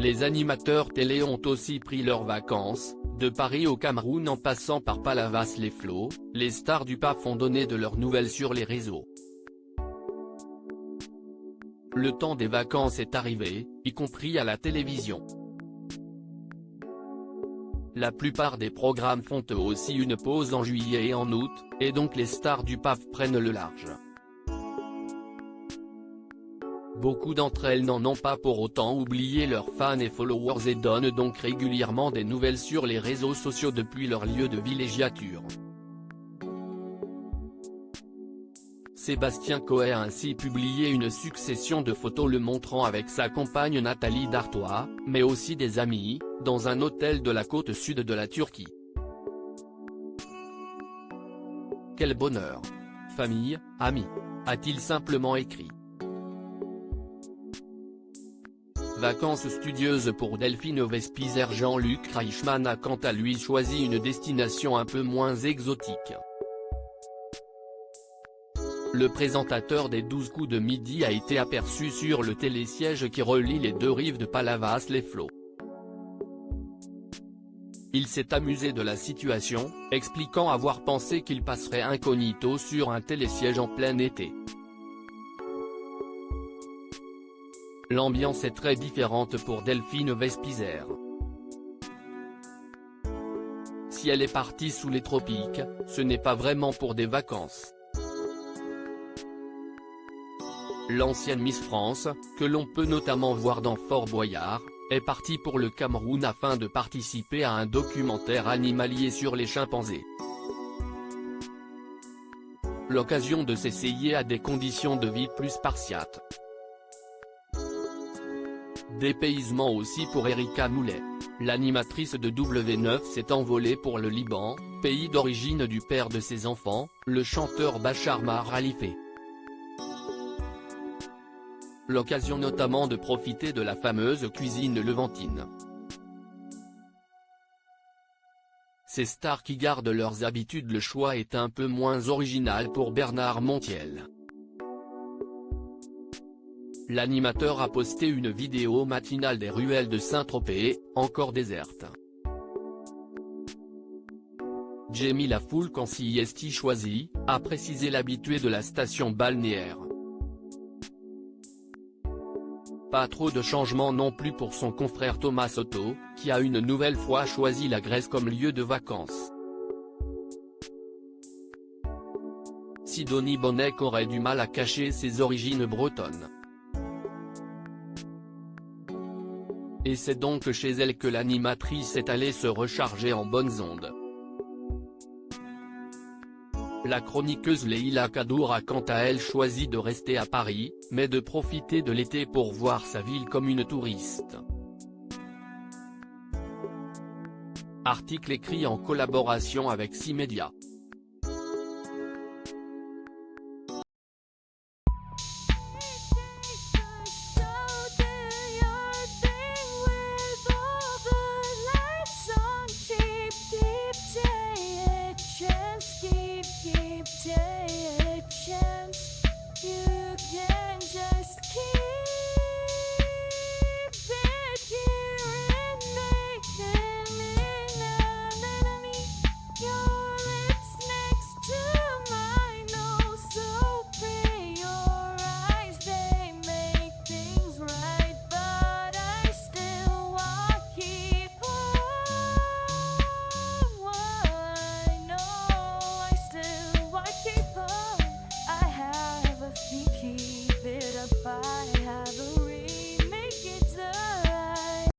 Les animateurs télé ont aussi pris leurs vacances, de Paris au Cameroun en passant par Palavas-les-Flots, les stars du PAF ont donné de leurs nouvelles sur les réseaux. Le temps des vacances est arrivé, y compris à la télévision. La plupart des programmes font eux aussi une pause en juillet et en août, et donc les stars du PAF prennent le large. Beaucoup d'entre elles n'en ont pas pour autant oublié leurs fans et followers et donnent donc régulièrement des nouvelles sur les réseaux sociaux depuis leur lieu de villégiature. Sébastien Coé a ainsi publié une succession de photos le montrant avec sa compagne Nathalie Dartois, mais aussi des amis, dans un hôtel de la côte sud de la Turquie. Quel bonheur! Famille, amis, a-t-il simplement écrit. Vacances studieuses pour Delphine Vespizer. Jean-Luc Reichmann a quant à lui choisi une destination un peu moins exotique. Le présentateur des 12 coups de midi a été aperçu sur le télésiège qui relie les deux rives de Palavas-les-Flots. Il s'est amusé de la situation, expliquant avoir pensé qu'il passerait incognito sur un télésiège en plein été. L'ambiance est très différente pour Delphine Vespizer. Si elle est partie sous les tropiques, ce n'est pas vraiment pour des vacances. L'ancienne Miss France, que l'on peut notamment voir dans Fort Boyard, est partie pour le Cameroun afin de participer à un documentaire animalier sur les chimpanzés. L'occasion de s'essayer à des conditions de vie plus spartiates. Dépaysement aussi pour Erika Moulet. L'animatrice de W9 s'est envolée pour le Liban, pays d'origine du père de ses enfants, le chanteur Bachar Mar Khalife. L'occasion notamment de profiter de la fameuse cuisine levantine. Ces stars qui gardent leurs habitudes. Le choix est un peu moins original pour Bernard Montiel. L'animateur a posté une vidéo matinale des ruelles de Saint-Tropez, encore désertes. Jamie La Foule quand s'y est-il choisi, a précisé l'habitué de la station balnéaire. Pas trop de changements non plus pour son confrère Thomas Soto, qui a une nouvelle fois choisi la Grèce comme lieu de vacances. Sidonie Bonnec aurait du mal à cacher ses origines bretonnes. Et c'est donc chez elle que l'animatrice est allée se recharger en bonnes ondes. La chroniqueuse Leïla Kadour a quant à elle choisi de rester à Paris, mais de profiter de l'été pour voir sa ville comme une touriste. Article écrit en collaboration avec 6 médias.